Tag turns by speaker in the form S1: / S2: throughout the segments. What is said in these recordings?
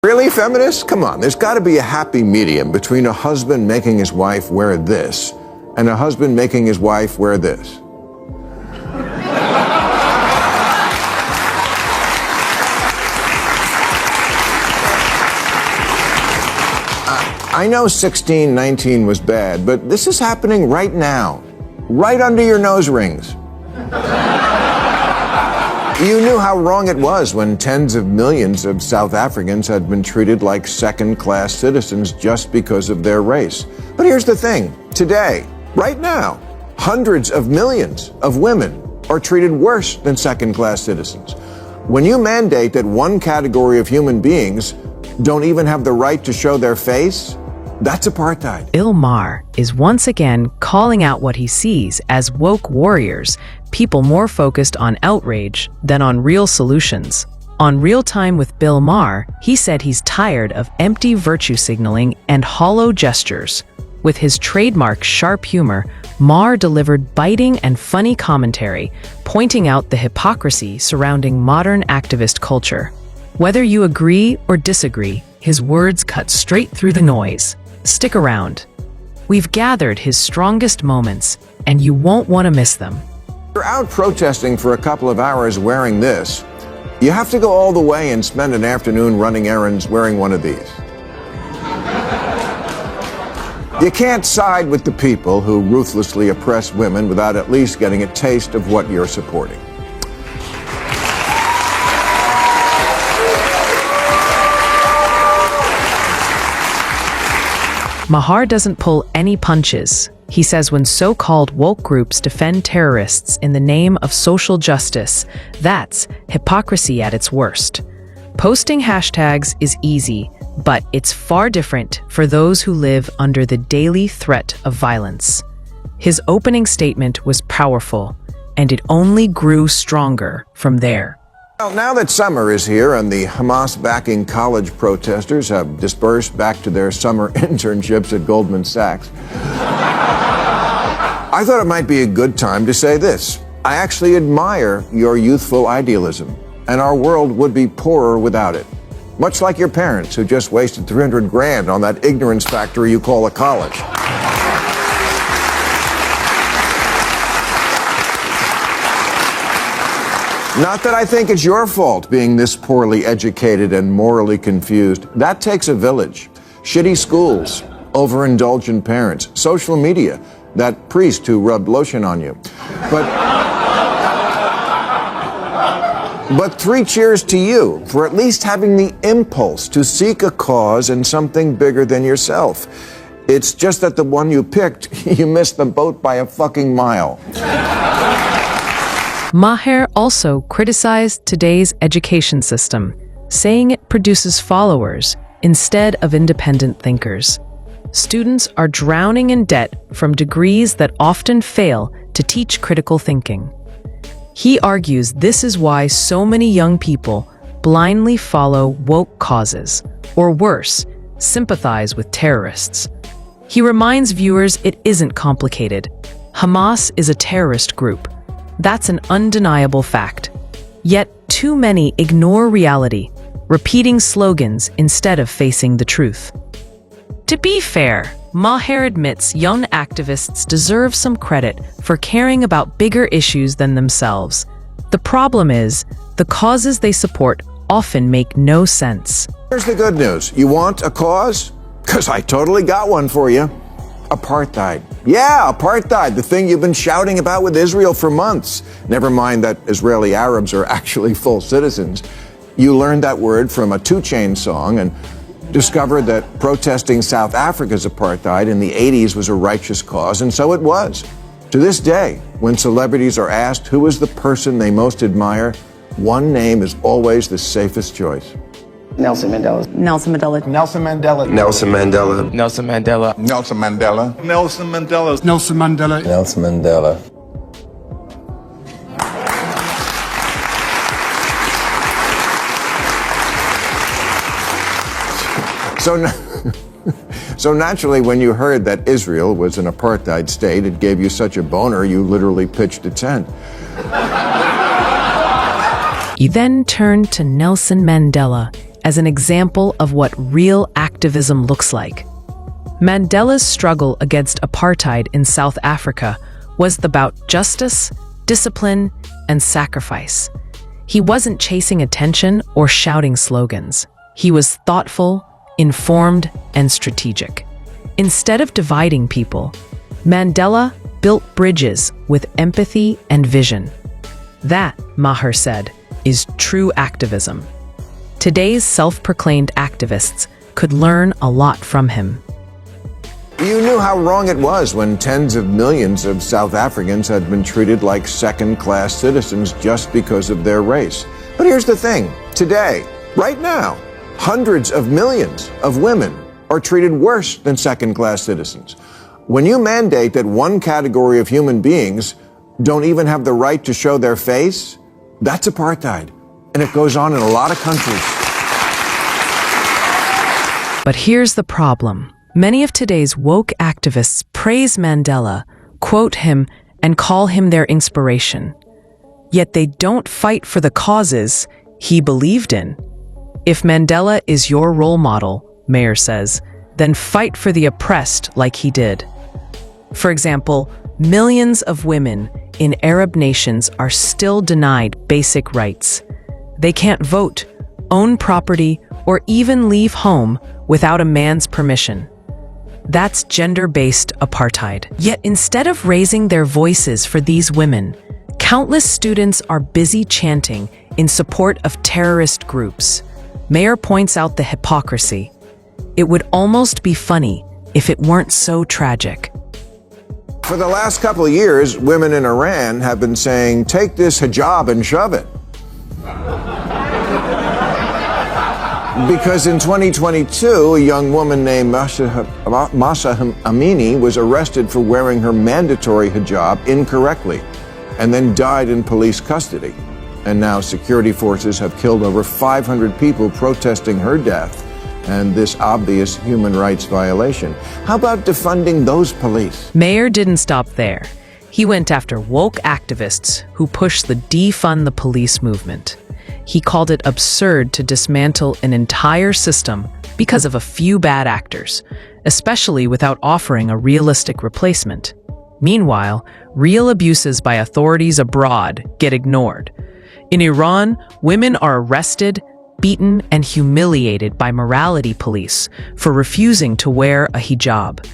S1: Really, feminists? Come on, there's got to be a happy medium between a husband making his wife wear this and a husband making his wife wear this. I know 1619 was bad, but this is happening right now, right under your nose rings. You knew how wrong it was when tens of millions of South Africans had been treated like second-class citizens just because of their race. But here's the thing. Today, right now, hundreds of millions of women are treated worse than second-class citizens. When you mandate that one category of human beings don't even have the right to show their face, that's apartheid.
S2: Bill Maher is once again calling out what he sees as woke warriors, people more focused on outrage than on real solutions. On Real Time with Bill Maher, he said he's tired of empty virtue signaling and hollow gestures. With his trademark sharp humor, Maher delivered biting and funny commentary, pointing out the hypocrisy surrounding modern activist culture. Whether you agree or disagree, his words cut straight through the noise. Stick around. We've gathered his strongest moments, and you won't want to miss them.
S1: You're out protesting for a couple of hours wearing this. You have to go all the way and spend an afternoon running errands wearing one of these. You can't side with the people who ruthlessly oppress women without at least getting a taste of what you're supporting.
S2: Maher doesn't pull any punches. He says when so-called woke groups defend terrorists in the name of social justice, that's hypocrisy at its worst. Posting hashtags is easy, but it's far different for those who live under the daily threat of violence. His opening statement was powerful, and it only grew stronger from there.
S1: Well, now that summer is here and the Hamas-backing college protesters have dispersed back to their summer internships at Goldman Sachs, I thought it might be a good time to say this. I actually admire your youthful idealism, and our world would be poorer without it. Much like your parents who just wasted 300 grand on that ignorance factory you call a college. Not that I think it's your fault being this poorly educated and morally confused. That takes a village. Shitty schools, overindulgent parents, social media, that priest who rubbed lotion on you. But 3 cheers to you for at least having the impulse to seek a cause and something bigger than yourself. It's just that the one you picked, you missed the boat by a fucking mile.
S2: Maher also criticized today's education system, saying it produces followers instead of independent thinkers. Students are drowning in debt from degrees that often fail to teach critical thinking. He argues this is why so many young people blindly follow woke causes, or worse, sympathize with terrorists. He reminds viewers it isn't complicated. Hamas is a terrorist group. That's an undeniable fact. Yet too many ignore reality, repeating slogans instead of facing the truth. To be fair, Maher admits young activists deserve some credit for caring about bigger issues than themselves. The problem is, the causes they support often make no sense.
S1: Here's the good news. You want a cause? 'Cause I totally got one for you. Apartheid. Yeah, apartheid, the thing you've been shouting about with Israel for months. Never mind that Israeli Arabs are actually full citizens. You learned that word from a 2 Chainz song and discovered that protesting South Africa's apartheid in the 80s was a righteous cause, and so it was. To this day, when celebrities are asked who is the person they most admire, one name is always the safest choice.
S3: Nelson Mandela.
S4: Nelson Mandela.
S3: Nelson Mandela.
S5: Nelson Mandela.
S3: Nelson Mandela.
S5: Nelson Mandela.
S6: Nelson Mandela.
S7: Nelson Mandela.
S5: Nelson Mandela.
S1: So naturally, when you heard that Israel was an apartheid state, it gave you such a boner, you literally pitched a tent.
S2: He then turned to Nelson Mandela as an example of what real activism looks like. Mandela's struggle against apartheid in South Africa was about justice, discipline, and sacrifice. He wasn't chasing attention or shouting slogans. He was thoughtful, informed, and strategic. Instead of dividing people, Mandela built bridges with empathy and vision. That, Maher said, is true activism. Today's self-proclaimed activists could learn a lot from him.
S1: You knew how wrong it was when tens of millions of South Africans had been treated like second-class citizens just because of their race. But here's the thing. Today, right now, hundreds of millions of women are treated worse than second-class citizens. When you mandate that one category of human beings don't even have the right to show their face, that's apartheid. And it goes on in a lot of countries.
S2: But here's the problem. Many of today's woke activists praise Mandela, quote him, and call him their inspiration. Yet they don't fight for the causes he believed in. If Mandela is your role model, Maher says, then fight for the oppressed like he did. For example, millions of women in Arab nations are still denied basic rights. They can't vote, own property, or even leave home without a man's permission. That's gender-based apartheid. Yet instead of raising their voices for these women, countless students are busy chanting in support of terrorist groups. Maher points out the hypocrisy. It would almost be funny if it weren't so tragic.
S1: For the last couple of years, women in Iran have been saying, "Take this hijab and shove it." Because in 2022, a young woman named Mahsa Amini was arrested for wearing her mandatory hijab incorrectly and then died in police custody. And now security forces have killed over 500 people protesting her death and this obvious human rights violation. How about defunding those police?
S2: Maher didn't stop there. He went after woke activists who pushed the defund the police movement. He called it absurd to dismantle an entire system because of a few bad actors, especially without offering a realistic replacement. Meanwhile, real abuses by authorities abroad get ignored. In Iran, women are arrested, beaten, and humiliated by morality police for refusing to wear a hijab.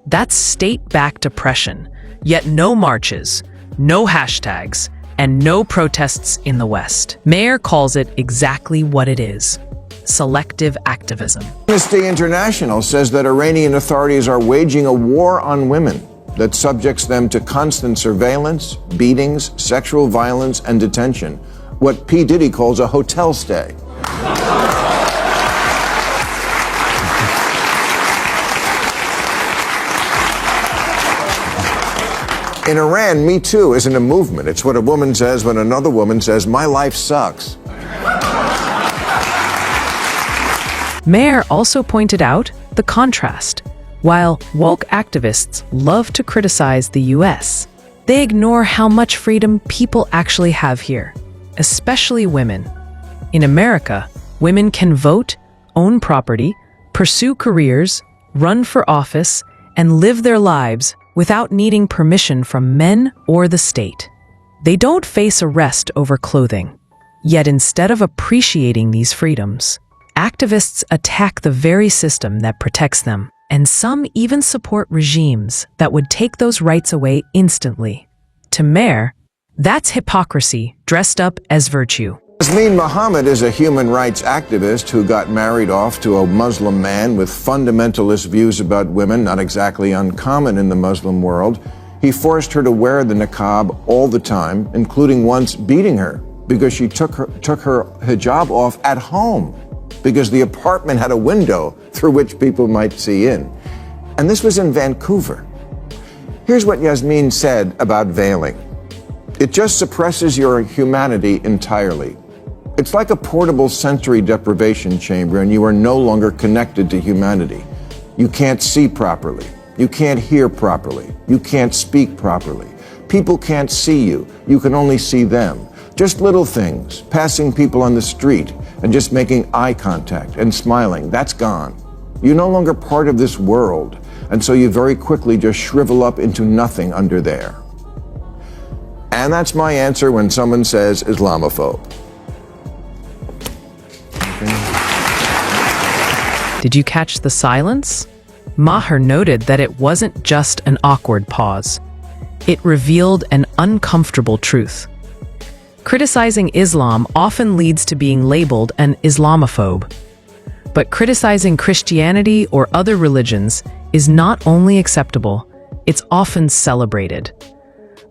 S2: That's state-backed oppression, yet no marches, no hashtags, and no protests in the West. Maher calls it exactly what it is: selective activism.
S1: Amnesty International says that Iranian authorities are waging a war on women that subjects them to constant surveillance, beatings, sexual violence, and detention. What P. Diddy calls a hotel stay. In Iran, Me Too isn't a movement. It's what a woman says when another woman says, "My life sucks."
S2: Maher also pointed out the contrast. While woke activists love to criticize the US, they ignore how much freedom people actually have here, especially women. In America, women can vote, own property, pursue careers, run for office, and live their lives without needing permission from men or the state. They don't face arrest over clothing. Yet instead of appreciating these freedoms, activists attack the very system that protects them, and some even support regimes that would take those rights away instantly. To Maher, that's hypocrisy dressed up as virtue.
S1: Yasmin Mohammed is a human rights activist who got married off to a Muslim man with fundamentalist views about women, not exactly uncommon in the Muslim world. He forced her to wear the niqab all the time, including once beating her because she took her hijab off at home because the apartment had a window through which people might see in. And this was in Vancouver. Here's what Yasmin said about veiling. "It just suppresses your humanity entirely. It's like a portable sensory deprivation chamber, and you are no longer connected to humanity. You can't see properly. You can't hear properly. You can't speak properly. People can't see you. You can only see them. Just little things, passing people on the street, and just making eye contact and smiling, that's gone. You're no longer part of this world, and so you very quickly just shrivel up into nothing under there. And that's my answer when someone says Islamophobe.
S2: Did you catch the silence? Maher noted that it wasn't just an awkward pause. It revealed an uncomfortable truth. Criticizing Islam often leads to being labeled an Islamophobe. But criticizing Christianity or other religions is not only acceptable, it's often celebrated.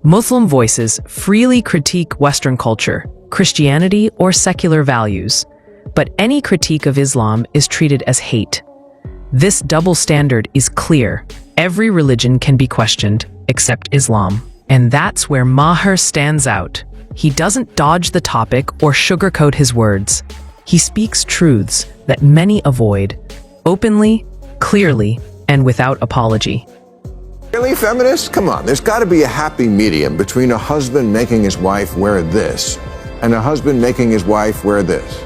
S2: Muslim voices freely critique Western culture, Christianity, or secular values, but any critique of Islam is treated as hate. This double standard is clear. Every religion can be questioned, except Islam. And that's where Maher stands out. He doesn't dodge the topic or sugarcoat his words. He speaks truths that many avoid, openly, clearly, and without apology.
S1: Really, feminists? Come on, there's got to be a happy medium between a husband making his wife wear this and a husband making his wife wear this.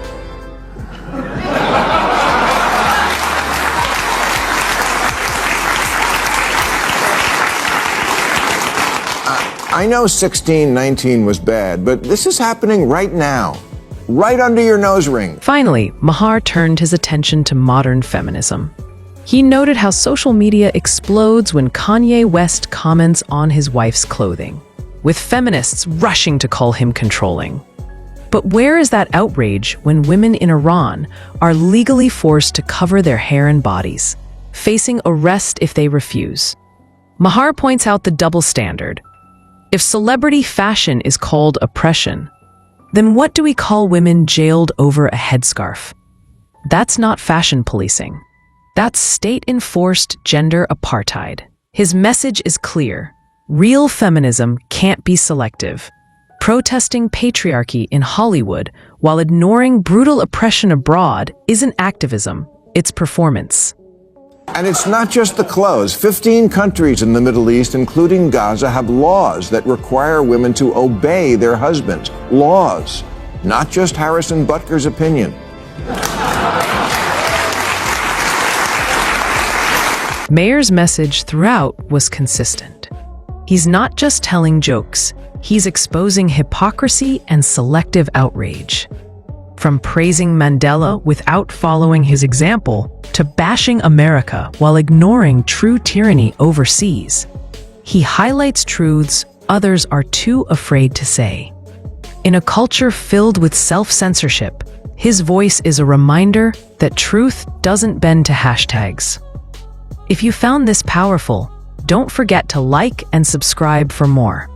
S1: I know 1619 was bad, but this is happening right now, right under your nose ring.
S2: Finally, Maher turned his attention to modern feminism. He noted how social media explodes when Kanye West comments on his wife's clothing, with feminists rushing to call him controlling. But where is that outrage when women in Iran are legally forced to cover their hair and bodies, facing arrest if they refuse? Maher points out the double standard. If celebrity fashion is called oppression, then what do we call women jailed over a headscarf? That's not fashion policing. That's state-enforced gender apartheid. His message is clear. Real feminism can't be selective. Protesting patriarchy in Hollywood while ignoring brutal oppression abroad isn't activism, it's performance.
S1: And it's not just the clothes. 15 countries in the Middle East, including Gaza, have laws that require women to obey their husbands. Laws, not just Harrison Butker's opinion.
S2: Maher's message throughout was consistent. He's not just telling jokes, he's exposing hypocrisy and selective outrage. From praising Mandela without following his example, to bashing America while ignoring true tyranny overseas. He highlights truths others are too afraid to say. In a culture filled with self-censorship, his voice is a reminder that truth doesn't bend to hashtags. If you found this powerful, don't forget to like and subscribe for more.